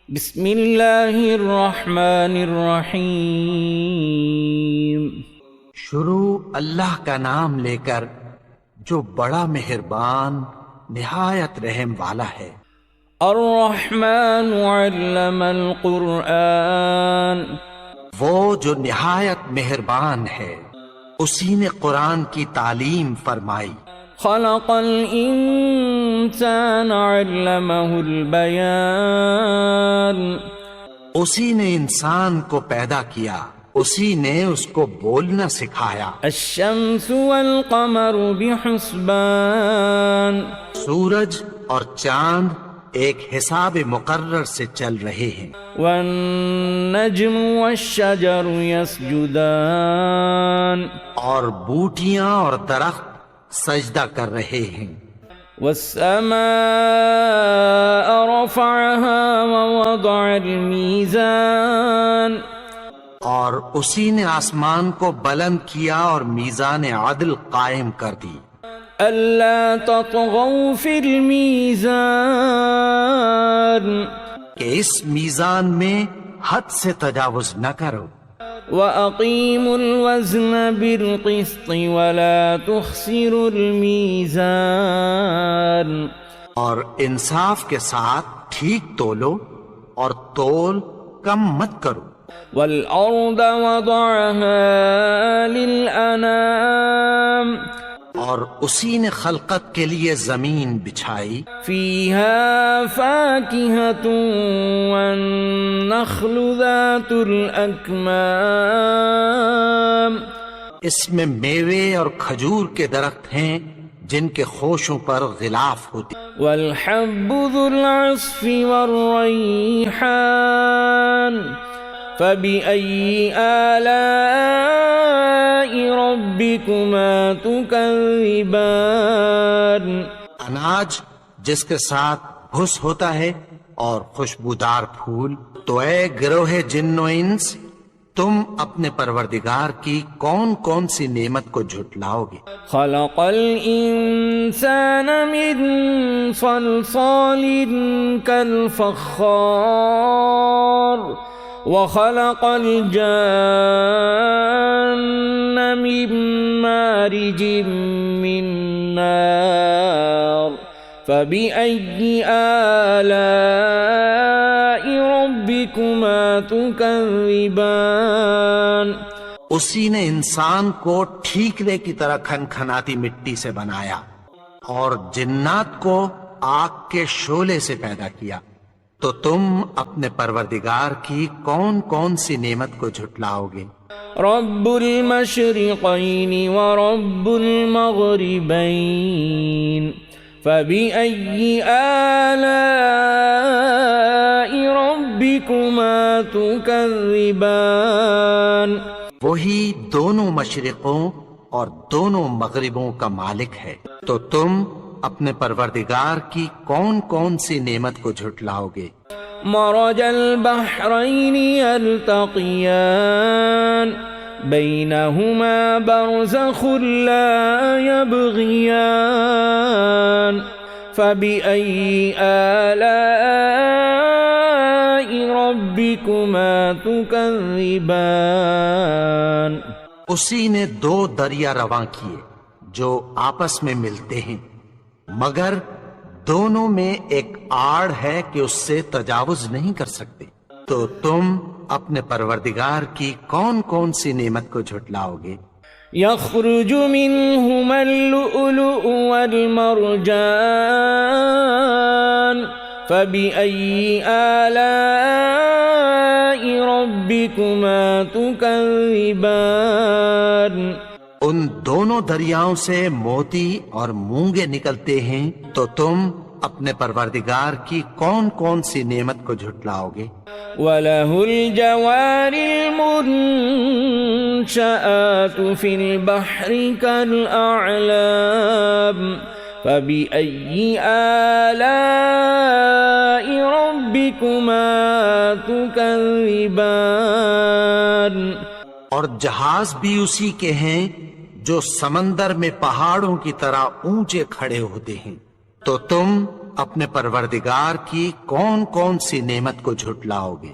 بسم اللہ الرحمن الرحیم۔ شروع اللہ کا نام لے کر جو بڑا مہربان نہایت رحم والا ہے۔ الرحمن علم القرآن، وہ جو نہایت مہربان ہے اسی نے قرآن کی تعلیم فرمائی۔ خلق الانسان علمہ البیان، اسی نے انسان کو پیدا کیا، اسی نے اس کو بولنا سکھایا۔ الشمس والقمر بحسبان، سورج اور چاند ایک حساب مقرر سے چل رہے ہیں۔ والنجم والشجر يسجدان، اور بوٹیاں اور درخت سجدہ کر رہے ہیں۔ والسماء رفعها ووضع الميزان، اور اسی نے آسمان کو بلند کیا اور میزان عدل قائم کر دی۔ ألا تطغوا في الميزان، کہ اس میزان میں حد سے تجاوز نہ کرو۔ وأقيموا الوزن بالقسط ولا تخسروا الميزان، اور انصاف کے ساتھ ٹھیک تولو اور تول کم مت کرو۔ والأرض وضعها للأنام، اور اسی نے خلقت کے لیے زمین بچھائی۔ فيها فاكهة والنخل ذات الأكمام، اس میں میوے اور کھجور کے درخت ہیں جن کے خوشوں پر غلاف ہوتی۔ والحب ذو العصف والريحان، فبأي آلاء ربكما تكذبان، اناج جس کے ساتھ بھس ہوتا ہے اور خوشبودار پھول، تو اے گروہ جن و انس تم اپنے پروردگار کی کون کون سی نعمت کو جھٹلاؤ گے۔ خلق الإنسان من صلصال كالفخار، وخلق الجان من مارج من نار، فبأي آلاء ربكما تكذبان، اسی نے انسان کو ٹھیکرے کی طرح کھنکھناتی مٹی سے بنایا اور جنات کو آگ کے شعلے سے پیدا کیا، تو تم اپنے پروردگار کی کون کون سی نعمت کو جھٹلاؤ گے۔ رب المشرقين ورب المغربين، فبأي آلاء ربكما تكذبان، وہی دونوں مشرقوں اور دونوں مغربوں کا مالک ہے، تو تم اپنے پروردگار کی کون کون سی نعمت کو جھٹلاؤ گے۔ مرج البحرين يلتقيان، بينهما برزخ لا يبغيان، فبأي آلاء ربكما تكذبان، اسی نے دو دریا رواں کیے جو آپس میں ملتے ہیں، مگر دونوں میں ایک آڑ ہے کہ اس سے تجاوز نہیں کر سکتے، تو تم اپنے پروردگار کی کون کون سی نعمت کو جھٹلاؤ گے۔ يخرج منهما اللؤلؤ والمرجان، فبأي آلاء ربكما تكذبان، ان دونوں دریاؤں سے موتی اور مونگے نکلتے ہیں، تو تم اپنے پروردگار کی کون کون سی نعمت کو جھٹلاؤ گے۔ وَلَهُ الْجَوَارِ الْمُنشَآتُ فِي الْبَحْرِ كَالْأَعْلَامِ، فَبِأَيِّ آلَاءِ رَبِّكُمَا تُكَذِّبَانِ، اور جہاز بھی اسی کے ہیں جو سمندر میں پہاڑوں کی طرح اونچے کھڑے ہوتے ہیں، تو تم اپنے پروردگار کی کون کون سی نعمت کو جھٹلاؤ گے؟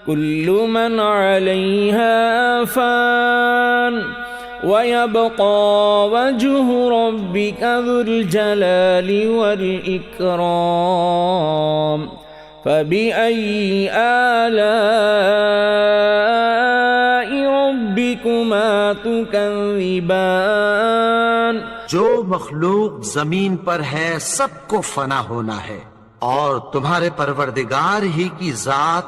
كل من عليها فان ويبقى وجه ربك ذو الجلال والإكرام فبأي آلاء ربكما تكذبان؟ جو مخلوق زمین پر ہے سب کو فنا ہونا ہے، اور تمہارے پروردگار ہی کی ذات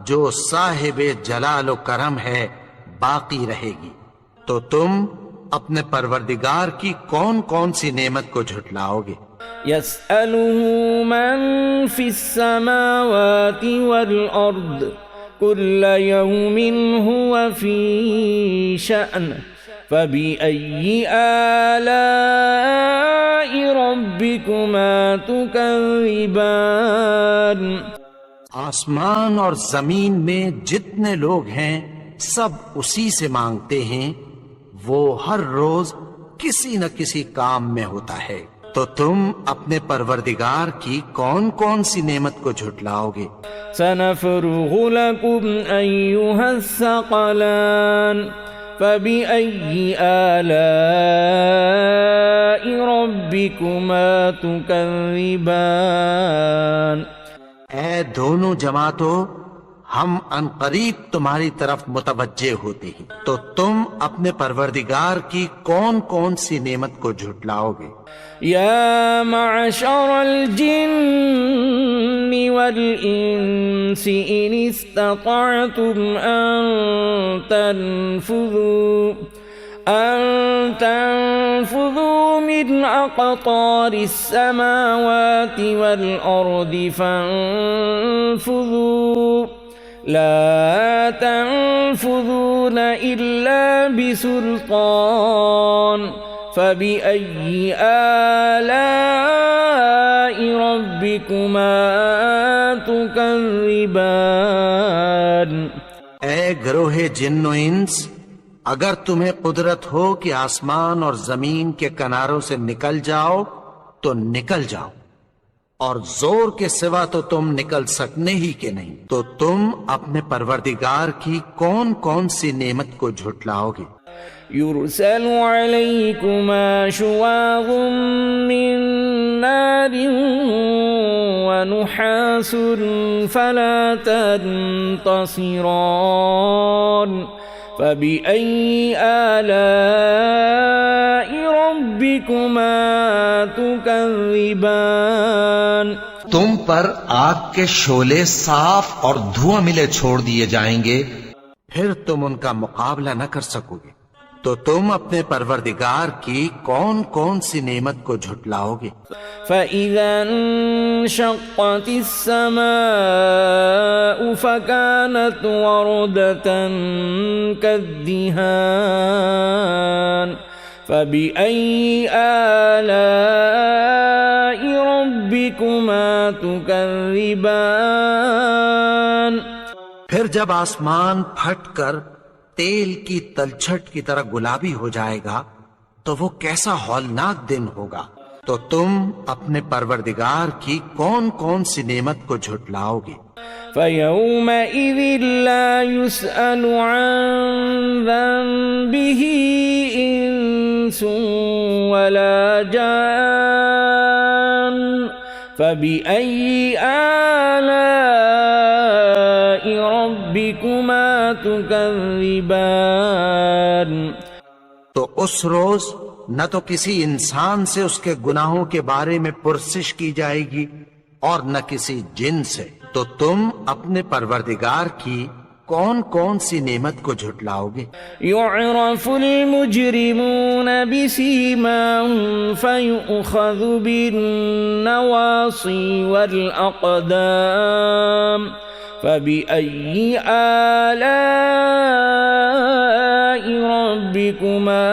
جو صاحب جلال و کرم ہے باقی رہے گی، تو تم اپنے پروردگار کی کون کون سی نعمت کو جھٹلاؤ گے؟ يسأله من في السماوات والأرض كل يوم هو في شأن فبأي آلاء ربكما تكذبان؟ آسمان اور زمین میں جتنے لوگ ہیں سب اسی سے مانگتے ہیں، وہ ہر روز کسی نہ کسی کام میں ہوتا ہے، تو تم اپنے پروردگار کی کون کون سی نعمت کو جھٹلاؤ گے؟ سنفرغ لكم أيها الثقلان فبأي آلاء ربكما تكذبان؟ اے دونوں جماعتوں، ہم عنقریب تمہاری طرف متوجہ ہوتے ہیں، تو تم اپنے پروردگار کی کون کون سی نعمت کو جھٹلاؤ گے؟ يا معشر الجن والإنس إن استطعتم أن تنفذوا من أقطار السماوات والأرض فانفذوا لا تنفذون إلا بسلطان فبأي آلاء ربكما تكذبان؟ اے گروہ جن و انس، اگر تمہیں قدرت ہو کہ آسمان اور زمین کے کناروں سے نکل جاؤ تو نکل جاؤ، اور زور کے سوا تو تم نکل سکنے ہی کے نہیں، تو تم اپنے پروردگار کی کون کون سی نعمت کو جھٹلاؤ گے؟ يرسل عليكما شواظ من نار ونحاس فلا تنتصران فبأي آلاء ربكما تكذبان؟ تم پر آگ کے شعلے صاف اور دھواں ملے چھوڑ دیے جائیں گے، پھر تم ان کا مقابلہ نہ کر سکو گے، تو تم اپنے پروردگار کی کون کون سی نعمت کو جھٹلاؤ گے؟ فَإِذَا انشقت السماء فكانت وردة كالدهان فبأي آلاء ربكما تكذبان؟ پھر جب آسمان پھٹ کر تیل کی تلچھٹ کی طرح گلابی ہو جائے گا تو وہ کیسا ہولناک دن ہوگا، تو تم اپنے پروردگار کی کون کون سی نعمت کو جھٹلاؤ گے؟ فَيَوْمَئِذٍ لَا يُسْأَلُ عَنْ ذَنبِهِ إِنسٌ وَلَا جَانٌ فَبِأَيِّ آلَاءِ رَبِّكُمَا تُكَذِّبَانِ؟ تو اس روز نہ تو کسی انسان سے اس کے گناہوں کے بارے میں پرسش کی جائے گی اور نہ کسی جن سے، تو تم اپنے پروردگار کی کون کون سی نعمت کو جھٹلاؤ گے؟ يُعْرَفُ الْمُجْرِمُونَ بِسِيمَاهُمْ فَيُؤْخَذُ بِالنَّوَاصِي وَالْأَقْدَامِ فَبِأَيِّ آلَاءِ رَبِّكُمَا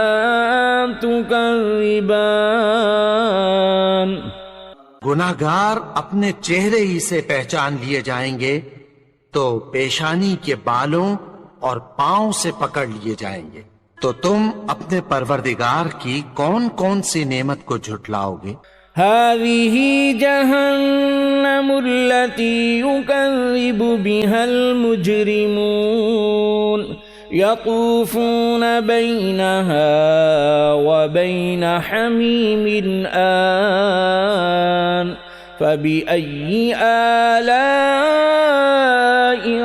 تُكَذِّبَانِ؟ گناہگار اپنے چہرے ہی سے پہچان لیے جائیں گے تو پیشانی کے بالوں اور پاؤں سے پکڑ لیے جائیں گے، تو تم اپنے پروردگار کی کون کون سی نعمت کو جھٹلاؤ گے؟ هذه جهنم التي يكذب بها المجرمون يطوفون بينها وبين حميم آن فبأي آلاء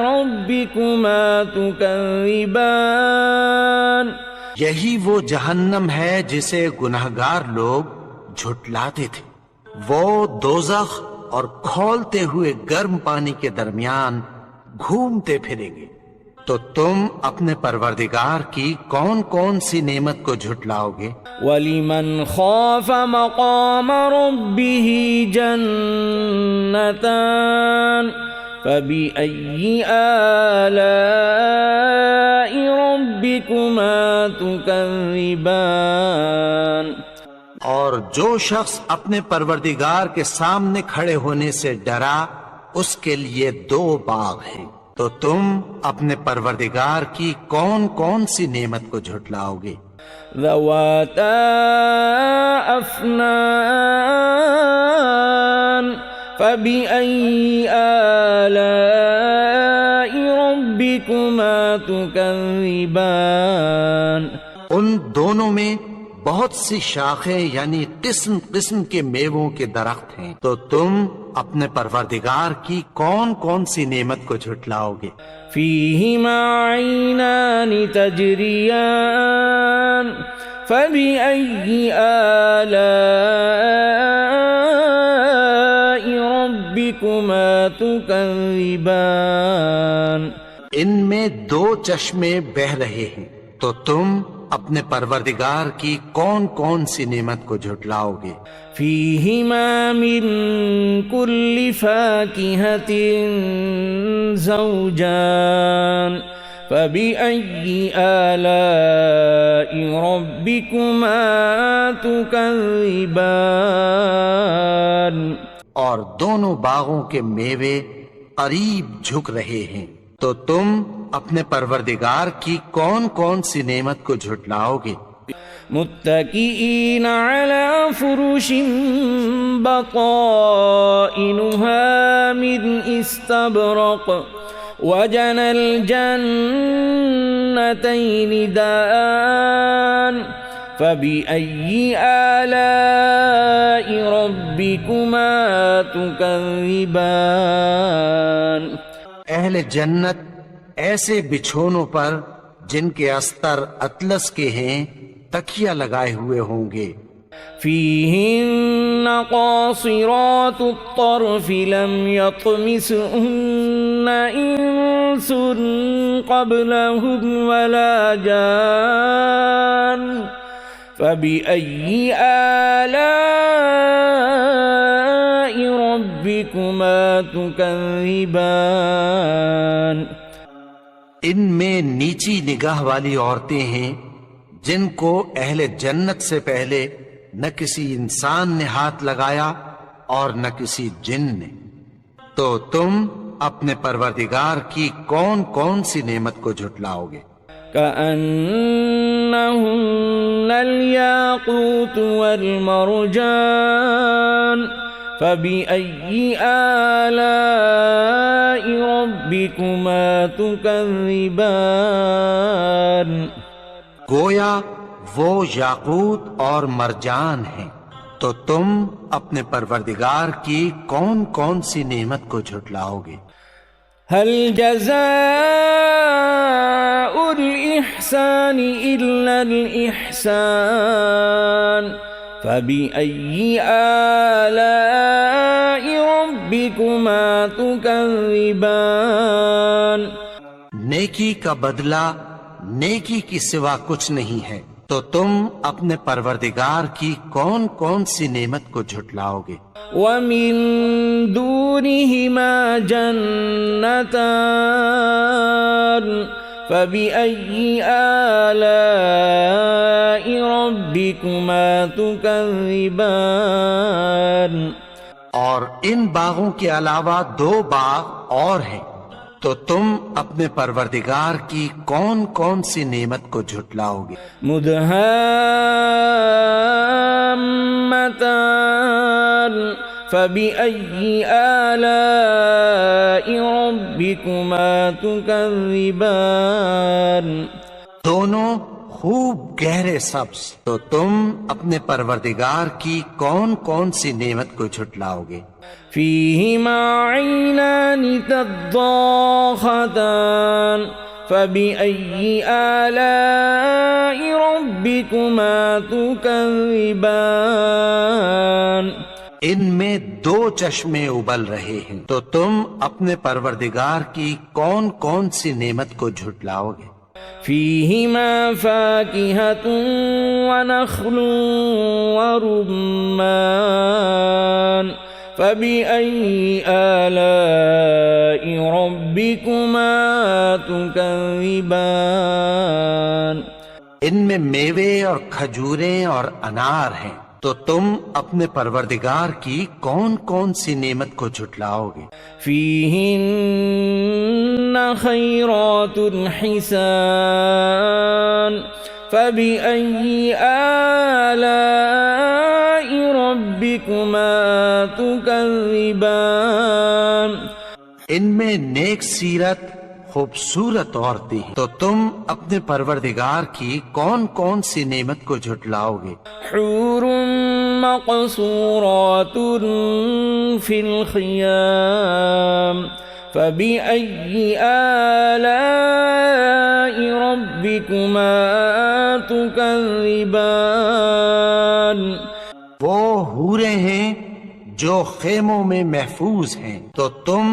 ربكما تكذبان یہی وہ جہنم ہے جسے گنہگار لوگ جھٹلاتے تھے، وہ دوزخ اور کھولتے ہوئے گرم پانی کے درمیان گھومتے پھریں گے، تو تم اپنے پروردگار کی کون کون سی نعمت کو جھٹلاؤ گے؟ وَلِمَنْ خَافَ مَقَامَ رَبِّهِ جَنَّتَانِ فَبِأَيِّ آلَاءِ رَبِّكُمَا تُكَذِّبَانِ اور جو شخص اپنے پروردگار کے سامنے کھڑے ہونے سے ڈرا، اس کے لیے 2 باغ ہیں، تو تم اپنے پروردگار کی کون کون سی نعمت کو جھٹلاؤ گے؟ ذواتا افنان فبأي آلاء ربكما تكذبان ان دونوں میں بہت سی شاخیں یعنی قسم قسم کے میووں کے درخت ہیں، تو تم اپنے پروردگار کی کون کون سی نعمت کو جھٹلاؤ گے؟ فيهما عينان تجريان فبأي آلاء ربكما تكذبان ان میں 2 چشمے بہ رہے ہیں، تو تم اپنے پروردگار کی کون کون سی نعمت کو جھٹلاؤ گے؟ فيهما من كل فاكهة زوجان فبأي آلاء ربكما تكذبان اور دونوں باغوں کے میوے قریب جھک رہے ہیں، تو تم اپنے پروردگار کی کون کون سی نعمت کو جھٹلاؤ گے؟ متكئين على فرش بطائنها من استبرق وجنى الجنتين دان فبأي آلاء ربكما تكذبان اہل جنت ایسے بچھونوں پر جن کے استر اطلس کے ہیں تکیہ لگائے ہوئے ہوں گے، فيهن قاصرات الطرف لم يطمسهن إنس قبلهم ولا جان فبأي آلاء ربكما تكذبان ان میں نیچی نگاہ والی عورتیں ہیں جن کو اہل جنت سے پہلے نہ کسی انسان نے ہاتھ لگایا اور نہ کسی جن نے، تو تم اپنے پروردگار کی کون کون سی نعمت کو جھٹلاؤ گے؟ كأنهن الياقوت والمرجان فبأي آلاء ربكما تكذبان گویا وہ یاقوت اور مرجان ہیں، تو تم اپنے پروردگار کی کون کون سی نعمت کو جھٹلاؤ گے؟ هل جزاء الإحسان إلا الإحسان فبأي آلاء ربكما تكذبان نیکی کا بدلہ نیکی کی سوا کچھ نہیں ہے، تو تم اپنے پروردگار کی کون کون سی نعمت کو جھٹلاؤ گے؟ ومن دونهما جنتان فبأي آلاء ربكما تكذبان اور ان باغوں کے علاوہ 2 باغ اور ہیں، تو تم اپنے پروردگار کی کون کون سی نعمت کو جھٹلاؤ گے؟ مدہامتان نعمتان فبأي آلاء ربكما تكذبان دونوں خوب گہرے سبز، تو تم اپنے پروردگار کی کون کون سی نعمت کو جھٹلاؤ گے؟ فيهما عينان تضاختان فبأي آلاء ربكما تكذبان ان میں دو چشمے ابل رہے ہیں، تو تم اپنے پروردگار کی کون کون سی نعمت کو جھٹلاؤ گے؟ فيهما فاكهة ونخل ورمان فبأي آلاء ربكما تكذبان ان میں میوے اور کھجوریں اور انار ہیں، تو تم اپنے پروردگار کی کون کون سی نعمت کو جھٹلاؤ گے؟ فيهن خيرات حسان فبأي آلاء ربكما تكذبان ان میں نیک سیرت خوبصورت عورتیں ہیں، تو تم اپنے پروردگار کی کون کون سی نعمت کو جھٹلاؤ گے؟ حور مقصورات في الخيام فبأي آلاء ربكما تكذبان وہ حوریں ہیں جو خیموں میں محفوظ ہیں، تو تم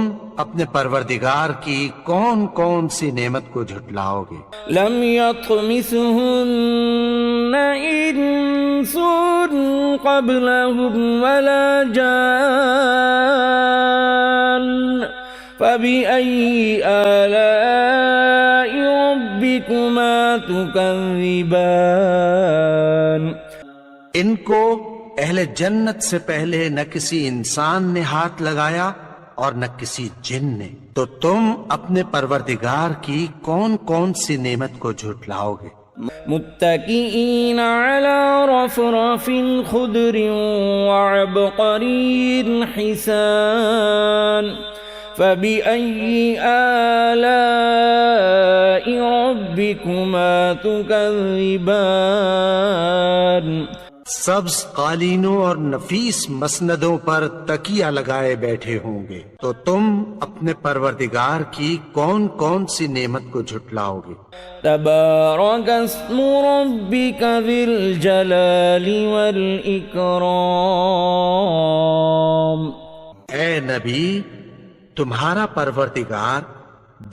اپنے پروردگار کی کون کون سی نعمت کو جھٹلاؤ گے؟ لم يطمثهن إنس قبلهم ولا جان فبأي آلاء ربكما تكذبان ان کو اہل جنت سے پہلے نہ کسی انسان نے ہاتھ لگایا اور نہ کسی جن نے، تو تم اپنے پروردگار کی کون کون سی نعمت کو جھٹلاؤ گے؟ متكئين على رفرف خضر وعبقري حسان فبأي آلاء ربكما تكذبان سبز قالینوں اور نفیس مسندوں پر تکیہ لگائے بیٹھے ہوں گے، تو تم اپنے پروردگار کی کون کون سی نعمت کو جھٹلاؤ گے؟ تبارك اسم ربك ذي الجلال والإكرام اے نبی، تمہارا پروردگار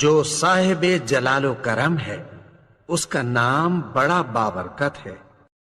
جو صاحب جلال و کرم ہے، اس کا نام بڑا بابرکت ہے۔